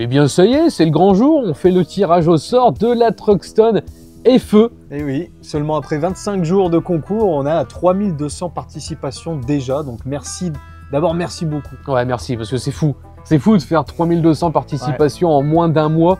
Eh bien ça y est, c'est le grand jour, on fait le tirage au sort de la Truckstone FE. Et oui, seulement après 25 jours de concours, on a 3200 participations déjà, donc merci, d'abord merci beaucoup. Ouais, merci, parce que c'est fou. C'est fou de faire 3200 participations en moins d'un mois.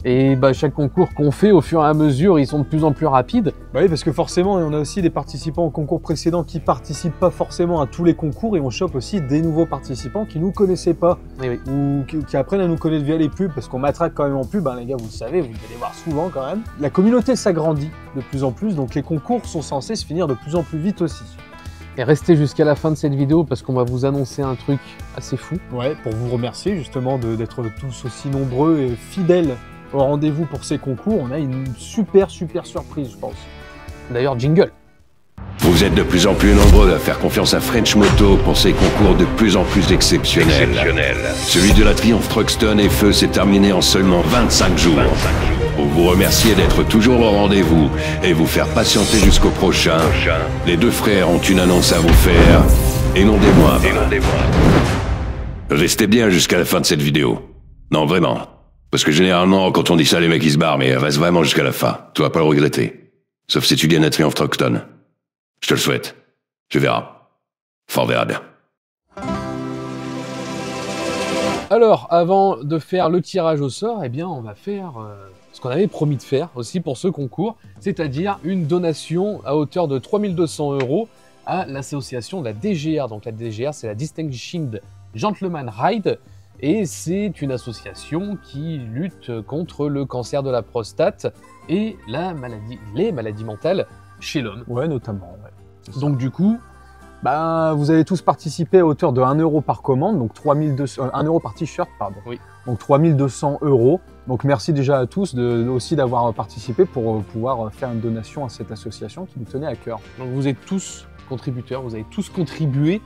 Et bah, chaque concours qu'on fait, au fur et à mesure, ils sont de plus en plus rapides. Bah oui, parce que forcément, on a aussi des participants au concours précédent qui participent pas forcément à tous les concours et on chope aussi des nouveaux participants qui nous connaissaient pas Oui. ou qui apprennent à nous connaître via les pubs parce qu'on m'attraque quand même en pub, hein, les gars, vous le savez, vous allez voir souvent quand même. La communauté s'agrandit de plus en plus, donc les concours sont censés se finir de plus en plus vite aussi. Et restez jusqu'à la fin de cette vidéo parce qu'on va vous annoncer un truc assez fou. Ouais, pour vous remercier justement d'être tous aussi nombreux et fidèles au rendez-vous pour ces concours, on a une super surprise, je pense. D'ailleurs, jingle. Vous êtes de plus en plus nombreux à faire confiance à French Moto pour ces concours de plus en plus exceptionnels. Celui de la Triumph Truckstone FE s'est terminé en seulement 25 jours. Pour vous remercier d'être toujours au rendez-vous et vous faire patienter jusqu'au prochain, les deux frères ont une annonce à vous faire, et non des moindres. Restez bien jusqu'à la fin de cette vidéo. Non, vraiment. Parce que généralement, quand on dit ça, les mecs ils se barrent, mais reste vraiment jusqu'à la fin. Tu vas pas le regretter. Sauf si tu gagnes la Triumph Truckstone. Je te le souhaite. Tu verras. Fort verra bien. Alors, avant de faire le tirage au sort, eh bien, on va faire ce qu'on avait promis de faire aussi pour ce concours, c'est-à-dire une donation à hauteur de 3200 € à l'association de la DGR. Donc la DGR, c'est la Distinguished Gentleman Ride, et c'est une association qui lutte contre le cancer de la prostate et les maladies mentales chez l'homme. Ouais, notamment. Ouais. Donc du coup, bah, vous avez tous participé à hauteur de 1 € par commande, donc 1 € par t-shirt, pardon. Oui. Donc 3200 €. Donc merci déjà à tous aussi d'avoir participé pour pouvoir faire une donation à cette association qui nous tenait à cœur. Donc vous êtes tous contributeurs, vous avez tous contribué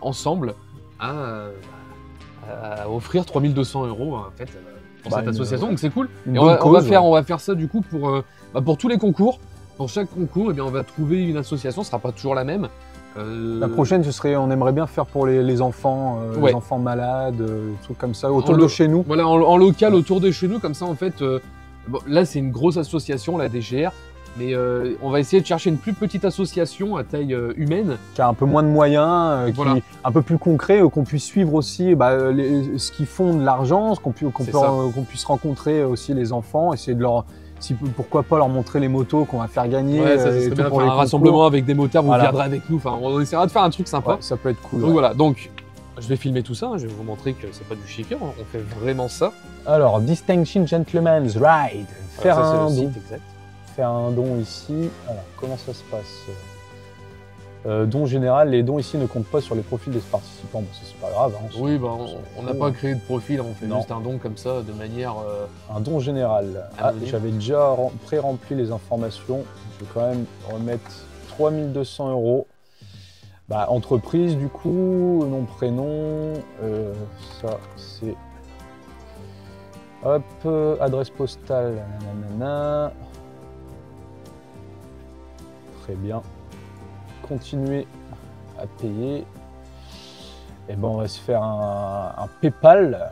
ensemble à offrir 3200 € en fait pour cette association, donc c'est cool. Et on va faire ça du coup pour tous les concours. Pour chaque concours, eh bien, on va trouver une association, ce sera pas toujours la même. La prochaine, on aimerait bien faire pour les enfants, ouais. Les enfants malades, des trucs comme ça, autour de chez nous. Voilà, en local, autour de chez nous, comme ça en fait. Bon, là, c'est une grosse association, la DGR, mais on va essayer de chercher une plus petite association à taille humaine. Qui a un peu moins de moyens, voilà. Qui un peu plus concret, qu'on puisse suivre aussi ce qu'ils font de l'argent, qu'on puisse rencontrer aussi les enfants, essayer de leur... pourquoi pas leur montrer les motos qu'on va faire gagner. Ouais, ça serait bien de faire un rassemblement avec des motards, vous viendrez avec nous, enfin, on essaiera de faire un truc sympa. Ouais, ça peut être cool. Donc voilà, donc je vais filmer tout ça, hein, je vais vous montrer que c'est pas du chiqueur, on fait vraiment ça. Alors, Distinguished Gentleman's Ride, faire un don. Exact. Faire un don ici, alors comment ça se passe? Don général, les dons ici ne comptent pas sur les profils des participants, bon, c'est pas grave. Hein, oui, bah, on n'a pas créé de profil, on fait juste un don comme ça, de manière... Un don général. J'avais déjà pré-rempli les informations, je vais quand même remettre 3200 €. Bah, entreprise du coup, nom, prénom, ça c'est... Hop, adresse postale, nanana. Très bien. Continuer à payer. Et ben on va se faire un PayPal.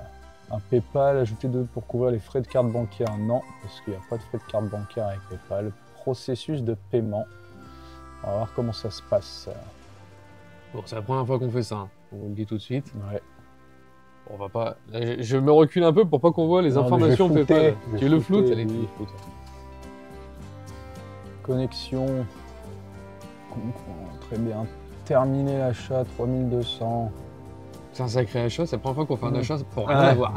Un PayPal ajouté pour couvrir les frais de carte bancaire. Non, parce qu'il n'y a pas de frais de carte bancaire avec PayPal. Processus de paiement. On va voir comment ça se passe. Bon, c'est la première fois qu'on fait ça, hein. On vous le dit tout de suite. Ouais. On va pas... Je me recule un peu pour pas qu'on voit les informations PayPal. Tu le floutes, elle est floute. Connexion. Très bien. Terminer l'achat, 3200. C'est un sacré achat, c'est la première fois qu'on fait un achat pour rien avoir.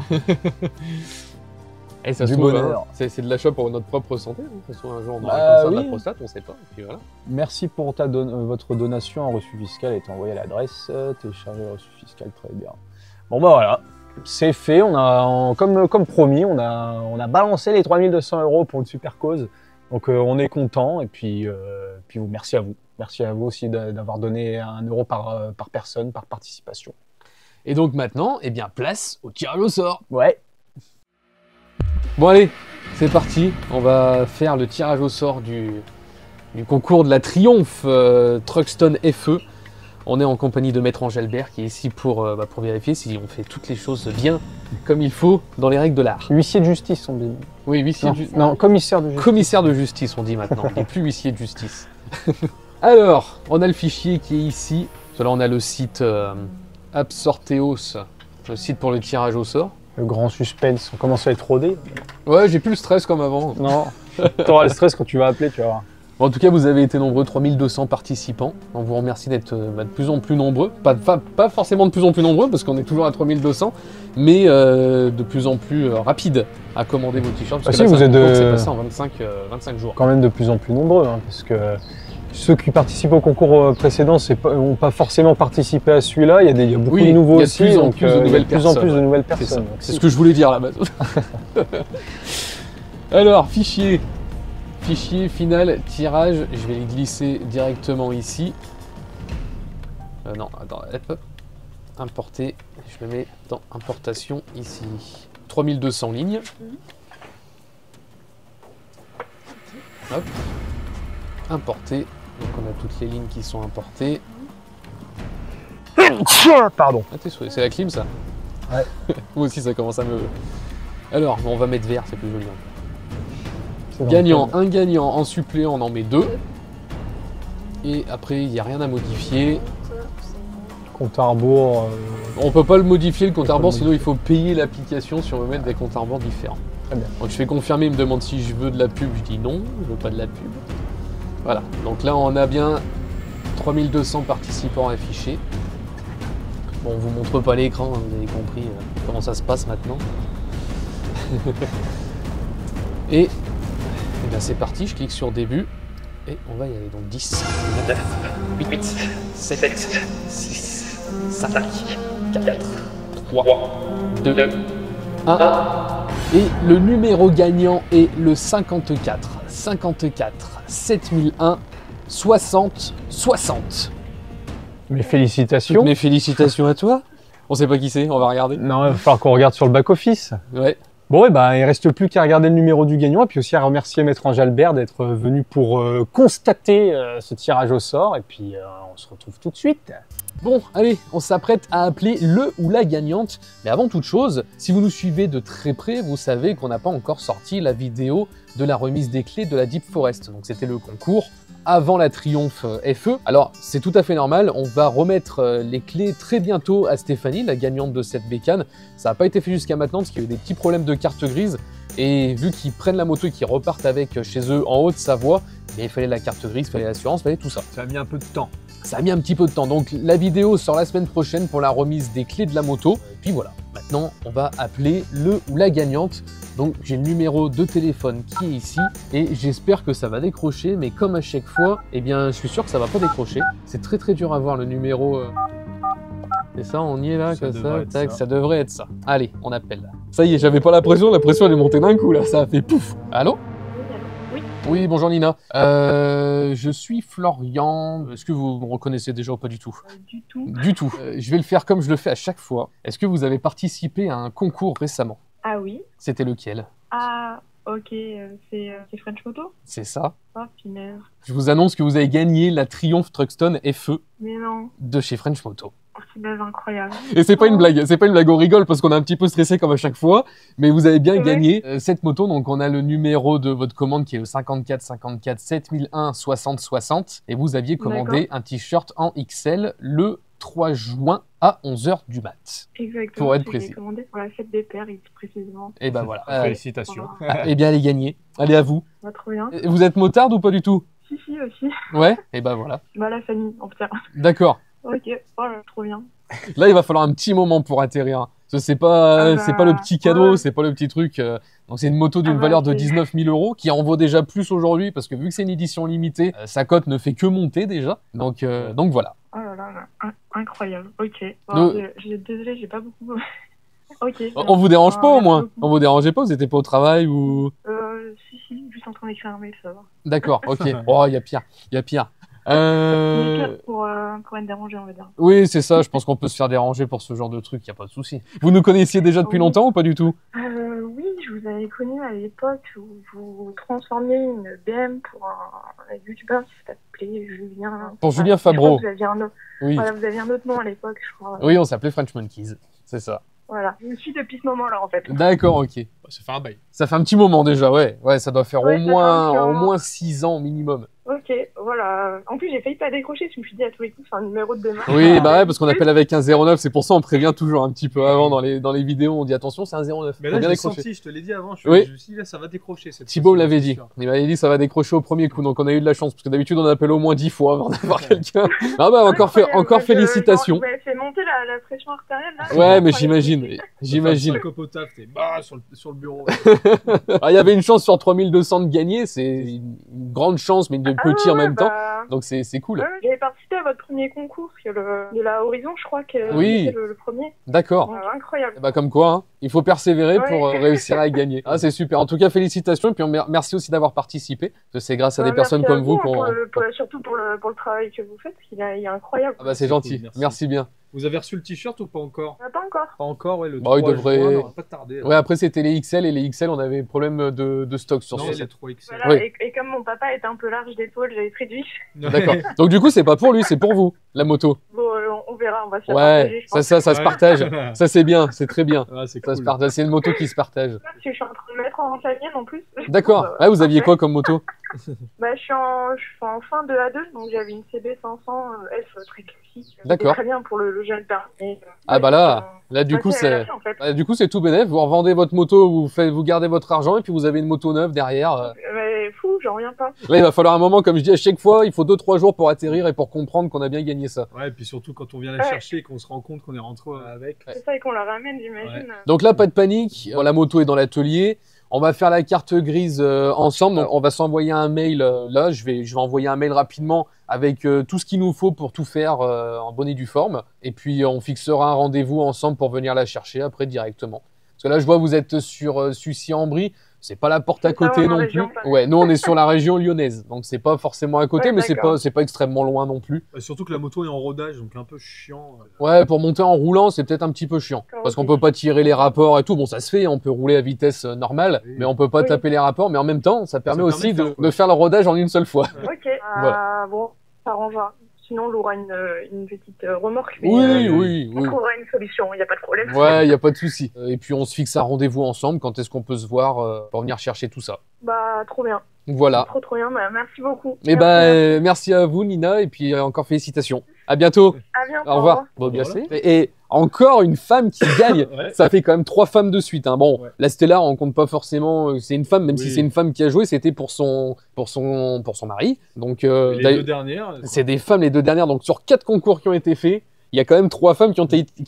Et ça se trouve, c'est de l'achat pour notre propre santé. De toute façon, un jour on aura un cancer de la prostate, on sait pas. Et puis voilà. Merci pour votre donation. Un reçu fiscal est envoyé à l'adresse. Télécharger le reçu fiscal, très bien. Bon bah voilà, c'est fait. Comme promis, on a balancé les 3200 € pour une super cause. Donc on est content et puis merci à vous. Merci à vous aussi d'avoir donné 1 € par personne, par participation. Et donc maintenant, eh bien, place au tirage au sort. Ouais. Bon allez, c'est parti. On va faire le tirage au sort du concours de la Triumph Truckstone FE. On est en compagnie de Maître Angelbert qui est ici pour vérifier si on fait toutes les choses bien comme il faut dans les règles de l'art. Huissier de justice, on dit. Oui, huissier non, commissaire de justice. Commissaire de justice, on dit maintenant. On n'est plus huissier de justice. Alors, on a le fichier qui est ici. Là, on a le site Absorteos, le site pour le tirage au sort. Le grand suspense, on commence à être rodé. Ouais, j'ai plus le stress comme avant. Non, t'auras le stress quand tu vas appeler, tu vas voir. Bon, en tout cas, vous avez été nombreux, 3200 participants. On vous remercie d'être de plus en plus nombreux. Pas forcément de plus en plus nombreux, parce qu'on est toujours à 3200, mais de plus en plus rapide à commander vos t-shirts. Parce que là, vous êtes c'est passé en 25 jours. Quand même de plus en plus nombreux, hein, parce que ceux qui participent au concours précédent n'ont pas forcément participé à celui-là. Il y a beaucoup de nouveaux aussi, il y a de plus en plus de nouvelles personnes. C'est ce que je voulais dire là-bas. Alors, fichier final, tirage, je vais les glisser directement ici. Non, attends, hop. Importer, je le mets dans importation ici. 3200 lignes. Hop. Importer, donc on a toutes les lignes qui sont importées. Pardon. Ah, t'es souris, c'est la clim ça? Ouais. Moi aussi ça commence à me... Alors, on va mettre vert, c'est plus joli. Gagnant, un gagnant, en suppléant on en met 2. Et après il n'y a rien à modifier. Compte à rebours. On peut pas le modifier le compte à rebours, sinon il faut payer l'application si on veut mettre des comptes à rebours différents. Très bien. Donc je fais confirmer, il me demande si je veux de la pub, je dis non, je veux pas de la pub. Voilà, donc là on a bien 3200 participants affichés. Bon, on vous montre pas l'écran, hein, vous avez compris comment ça se passe maintenant. Et bien c'est parti, je clique sur début et on va y aller. Donc 10, 9, 8, 7, 6, 5, 4, 3, 2, 1. Et le numéro gagnant est le 54 7001 60 60. Mes félicitations. Mes félicitations à toi. On sait pas qui c'est, on va regarder. Non, il va falloir qu'on regarde sur le back-office. Ouais. Bon, et il reste plus qu'à regarder le numéro du gagnant et puis aussi à remercier Maître Angelbert d'être venu pour constater ce tirage au sort. Et puis, on se retrouve tout de suite. Bon, allez, on s'apprête à appeler le ou la gagnante. Mais avant toute chose, si vous nous suivez de très près, vous savez qu'on n'a pas encore sorti la vidéo de la remise des clés de la Deep Forest. Donc c'était le concours avant la Triomphe FE. Alors, c'est tout à fait normal, on va remettre les clés très bientôt à Stéphanie, la gagnante de cette bécane. Ça n'a pas été fait jusqu'à maintenant parce qu'il y a eu des petits problèmes de carte grise. Et vu qu'ils prennent la moto et qu'ils repartent avec chez eux en Haute-Savoie, il fallait la carte grise, il fallait l'assurance, il fallait tout ça. Ça a mis un peu de temps. Ça a mis un petit peu de temps, donc la vidéo sort la semaine prochaine pour la remise des clés de la moto. Et puis voilà, maintenant on va appeler le ou la gagnante. Donc j'ai le numéro de téléphone qui est ici et j'espère que ça va décrocher, mais comme à chaque fois, eh bien je suis sûr que ça va pas décrocher. C'est très dur à voir le numéro. C'est ça, on y est là, comme ça, tac, ça devrait être ça. Allez, on appelle. Ça y est, j'avais pas la pression elle est montée d'un coup là, ça a fait pouf. Allô? Oui. Oui, bonjour Nina. Je suis Florian. Est-ce que vous me reconnaissez déjà ou pas du tout? Du tout. Du tout. Je vais le faire comme je le fais à chaque fois. Est-ce que vous avez participé à un concours récemment? Ah oui. C'était lequel? Ah, ok, c'est French Moto? C'est ça. Oh, punaise. Je vous annonce que vous avez gagné la Triumph Truxton FE Mais non, de chez French Moto. oh, punaise, incroyable. Et c'est pas une blague, on rigole parce qu'on est un petit peu stressé comme à chaque fois, mais vous avez bien Ouais. gagné cette moto. Donc on a le numéro de votre commande qui est le 54 54 7001 60 60 et vous aviez commandé un t-shirt en XL le 3 juin à 11h du mat. Exactement. Pour être j'ai précis. commandé pour la fête des pères, précisément. Et ben voilà. Félicitations. Eh bien elle est gagnée. Allez à vous. Bah, trop bien. Vous êtes motarde ou pas du tout? Si, aussi. Ouais. Et ben voilà. Bah, la famille, en tout cas. D'accord. Ok, oh, trop bien. Là il va falloir un petit moment pour atterrir. C'est pas, c'est pas le petit cadeau, ouais. c'est pas le petit truc. Donc c'est une moto d'une Ah bah, valeur de c'est- 19 000 € qui en vaut déjà plus aujourd'hui parce que vu que c'est une édition limitée, sa cote ne fait que monter déjà. Donc voilà. Oh là là, incroyable. Ok. Nous- Bon, désolé, j'ai pas beaucoup. Ok. On vous dérange pas au merci moins? beaucoup. On vous dérangeait pas? Vous étiez pas au travail ou? Si, juste en train d'écrire un mail, ça va. D'accord, ok. Oh, il y a pire, il y a pire. Mais pire pour être dérangé, on va dire. Oui, c'est ça. Je pense qu'on peut se faire déranger pour ce genre de truc. Y a pas de souci. Vous nous connaissiez déjà depuis Oui. longtemps ou pas du tout? Oui, je vous avais connu à l'époque où vous transformiez une BM pour un youtubeur qui s'appelait Julien. Pour Julien Fabreau. Vous aviez un autre... Oui. Voilà, vous aviez un autre nom à l'époque, je crois. Oui, on s'appelait French Monkeys, c'est ça. Voilà, je me suis depuis ce moment-là en fait. D'accord, ok. Ça fait un bail. Ça fait un petit moment déjà, ouais. Ouais, ça doit faire Ouais, au ça fait un petit moment. moins 6 ans minimum. Ok, voilà. En plus, j'ai failli pas décrocher, je me suis dit à tous les coups, c'est un numéro de démarche. Oui, bah ouais, parce qu'on appelle avec un 09, c'est pour ça on prévient toujours un petit peu avant dans les vidéos, on dit attention, c'est un 09. Mais Faut là, bien j'ai décrocher. senti, je te l'ai dit avant, Oui. je me suis dit, là, ça va décrocher. Cette Thibaut me fois-ci, l'avait c'est dit. sûr. Il m'avait dit ça va décrocher au premier coup, donc on a eu de la chance, parce que d'habitude on appelle au moins 10 fois avant d'avoir quelqu'un. Ah bah encore Incroyable, félicitations. Vous avez fait monter la pression artérielle là. Ouais, mais Incroyable. j'imagine. Enfin, cop au taf, t'es sur le bureau. Ah, il y avait une chance sur 3200 de gagner, c'est une grande chance, mais de petit en même temps, donc c'est cool. Ouais, j'avais participé à votre premier concours, de la Horizon, je crois que Oui. c'était le premier. D'accord. Ouais, incroyable. Bah comme quoi, hein, il faut persévérer Ouais. pour réussir à gagner. Ah c'est super. En tout cas félicitations et puis merci aussi d'avoir participé. Parce que c'est grâce à des personnes Merci à comme vous qu'on. surtout pour le travail que vous faites, parce qu'il est incroyable. Ah bah c'est C'est gentil. cool, merci. Merci bien. Vous avez reçu le t-shirt ou pas encore? Pas encore. Pas encore, ouais. Le Bah, il 3 devrait- juin, on va pas tarder. Ouais après c'était les XL et les XL on avait problème de stock sur Non, ce c'est site. 3XL. Voilà, Oui. et comme mon papa est un peu large d'épaule, j'avais réduit. D'accord. Donc du coup c'est pas pour lui, c'est pour vous la moto. Bon, on verra, on va se la Ouais. partager, je pense. Ça se partage. Ça c'est bien, c'est très bien. Ah, c'est Ça se cool. partage. C'est une moto qui se partage. Parce que je suis en train de mettre en mienne en plus. D'accord. Ouais vous aviez quoi comme moto? Bah, je suis en fin de A2, donc j'avais une CB 500 F très classique. D'accord. C'était très bien pour le jeune permis. Ah bah là du coup c'est. En fait. Bah, du coup, c'est tout bénef. Vous revendez votre moto, vous gardez votre argent et puis vous avez une moto neuve derrière. Mais fou, j'en reviens pas. Là, il va falloir un moment, comme je dis à chaque fois, il faut 2-3 jours pour atterrir et pour comprendre qu'on a bien gagné ça. Ouais, et puis surtout quand on vient la Ouais. chercher et qu'on se rend compte qu'on est rentré avec. C'est ça et qu'on la ramène, j'imagine. Donc là, pas de panique. La moto est dans l'atelier. On va faire la carte grise ensemble. Donc, on va s'envoyer un mail. Là, je vais envoyer un mail rapidement avec tout ce qu'il nous faut pour tout faire en bonne et due forme. Et puis, on fixera un rendez-vous ensemble pour venir la chercher après directement. Parce que là, je vois vous êtes sur Sucy-en-Brie. C'est pas la porte à C'est pas côté vraiment non la plus. région, pas. Ouais, nous on est sur la région lyonnaise, donc c'est pas forcément à côté, Ouais, mais d'accord. c'est pas extrêmement loin non plus. Surtout que la moto est en rodage, donc un peu chiant. Ouais, pour monter en roulant, c'est peut-être un petit peu chiant. D'accord, Parce ok. qu'on peut pas tirer les rapports et tout. Bon, ça se fait, on peut rouler à vitesse normale, Oui. mais on peut pas Oui. taper les rapports. Mais en même temps, ça permet permet aussi de faire, de quoi. faire le rodage en une seule fois. Ok. Voilà. Bon, ça arrangera. Sinon, on aura une petite remorque. mais, Oui. On trouvera une solution, il n'y a pas de problème. Ouais, y a pas de souci. Et puis on se fixe un rendez-vous ensemble. Quand est-ce qu'on peut se voir pour venir chercher tout ça. Bah, trop bien. Voilà. Trop bien. Bah, merci beaucoup. Et merci à vous, Nina, et puis encore félicitations. À bientôt. À bientôt. Au revoir. Bon, bien Voilà. c'est. Et encore une femme qui gagne. Ouais. Ça fait quand même 3 femmes de suite. Hein. Bon, Ouais. la Stellar, on compte pas forcément. C'est une femme, même si Oui. c'est une femme qui a joué, c'était pour son mari. Donc, Les d'ailleurs, deux dernières. c'est des femmes les 2 dernières. Donc, sur 4 concours qui ont été faits, il y a quand même 3 femmes qui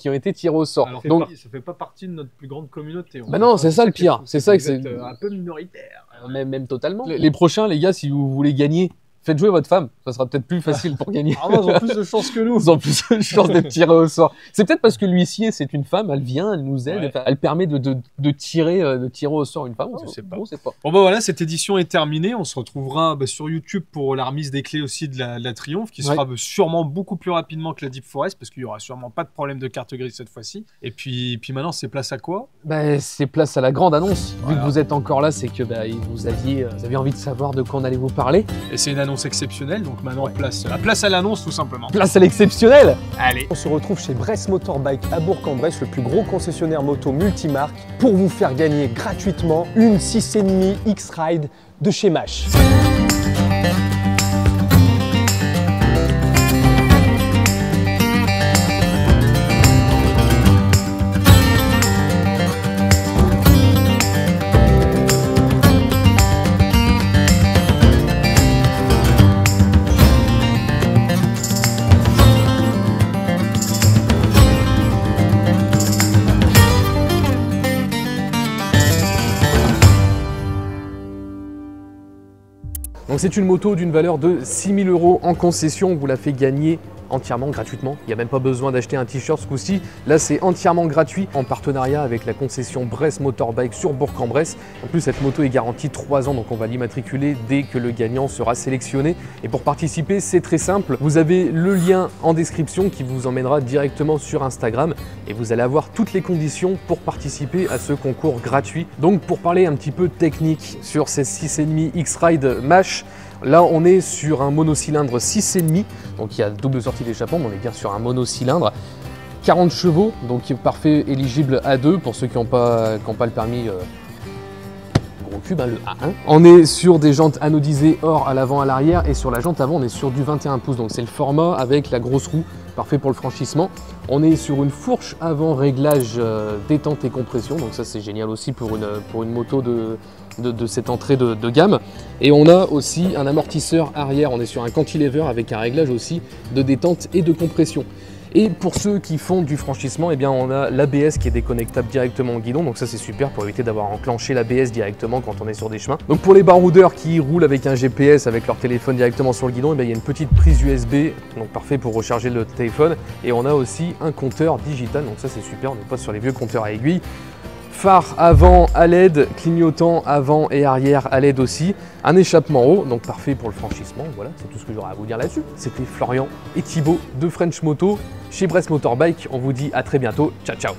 ont été tirées au sort. Alors, Donc, ça fait pas partie de notre plus grande communauté. Bah non, c'est ça le pire. C'est ça que vous c'est- êtes, un peu minoritaire. même totalement. Les prochains, les gars, si vous voulez gagner, faites jouer votre femme. Ça sera peut-être plus facile pour gagner. Ah, ils ont plus de chance que nous. Ils ont plus de chance d'être tirés au sort. C'est peut-être parce que l'huissier, c'est une femme, elle vient, elle nous aide, Ouais. enfin, elle permet de tirer au sort une femme. Je sais pas. On sait pas. Bon bah voilà, cette édition est terminée. On se retrouvera sur YouTube pour la remise des clés aussi de la Triomphe, qui Ouais. sera sûrement beaucoup plus rapidement que la Deep Forest, parce qu'il y aura sûrement pas de problème de carte grise cette fois-ci. Et puis maintenant, c'est place à quoi? Bah, c'est place à la grande annonce. Vu Voilà. que vous êtes encore là, c'est que vous aviez envie de savoir de quoi on allait vous parler. Et c'est une annonce exceptionnelle, donc maintenant place à l'annonce tout simplement. Place à l'exceptionnel. Allez. On se retrouve chez Bresse Motorbike à Bourg-en-Bresse, le plus gros concessionnaire moto multimarque, pour vous faire gagner gratuitement une 6,5 X-Ride de chez Mash. Donc c'est une moto d'une valeur de 6 000 € en concession. On vous la fait gagner entièrement gratuitement. Il n'y a même pas besoin d'acheter un t-shirt ce coup-ci. Là, c'est entièrement gratuit en partenariat avec la concession Bresse Motorbike sur Bourg-en-Bresse. En plus, cette moto est garantie 3 ans, donc on va l'immatriculer dès que le gagnant sera sélectionné. Et pour participer, c'est très simple. Vous avez le lien en description qui vous emmènera directement sur Instagram et vous allez avoir toutes les conditions pour participer à ce concours gratuit. Donc pour parler un petit peu technique sur ces 6,5 X-Ride MASH, là on est sur un monocylindre 6,5, donc il y a double sortie d'échappement, mais on est bien sur un monocylindre. 40 chevaux, donc parfait éligible A2 pour ceux qui n'ont pas le permis gros cube, hein, le A1. On est sur des jantes anodisées or à l'avant, à l'arrière, et sur la jante avant on est sur du 21 pouces, donc c'est le format avec la grosse roue, parfait pour le franchissement. On est sur une fourche avant réglage détente et compression, donc ça c'est génial aussi pour une moto de cette entrée de gamme. Et on a aussi un amortisseur arrière, on est sur un cantilever avec un réglage aussi de détente et de compression. Et pour ceux qui font du franchissement, eh bien on a l'ABS qui est déconnectable directement au guidon, donc ça c'est super pour éviter d'avoir enclenché l'ABS directement quand on est sur des chemins. Donc pour les baroudeurs qui roulent avec un GPS avec leur téléphone directement sur le guidon, eh bien, il y a une petite prise USB, donc parfait pour recharger le téléphone. Et on a aussi un compteur digital, donc ça c'est super, on n'est pas sur les vieux compteurs à aiguille. Phare avant à LED, clignotant avant et arrière à LED aussi, un échappement haut, donc parfait pour le franchissement. Voilà, c'est tout ce que j'aurais à vous dire là-dessus. C'était Florian et Thibaut de French Moto chez Bresse Motorbike. On vous dit à très bientôt. Ciao, ciao.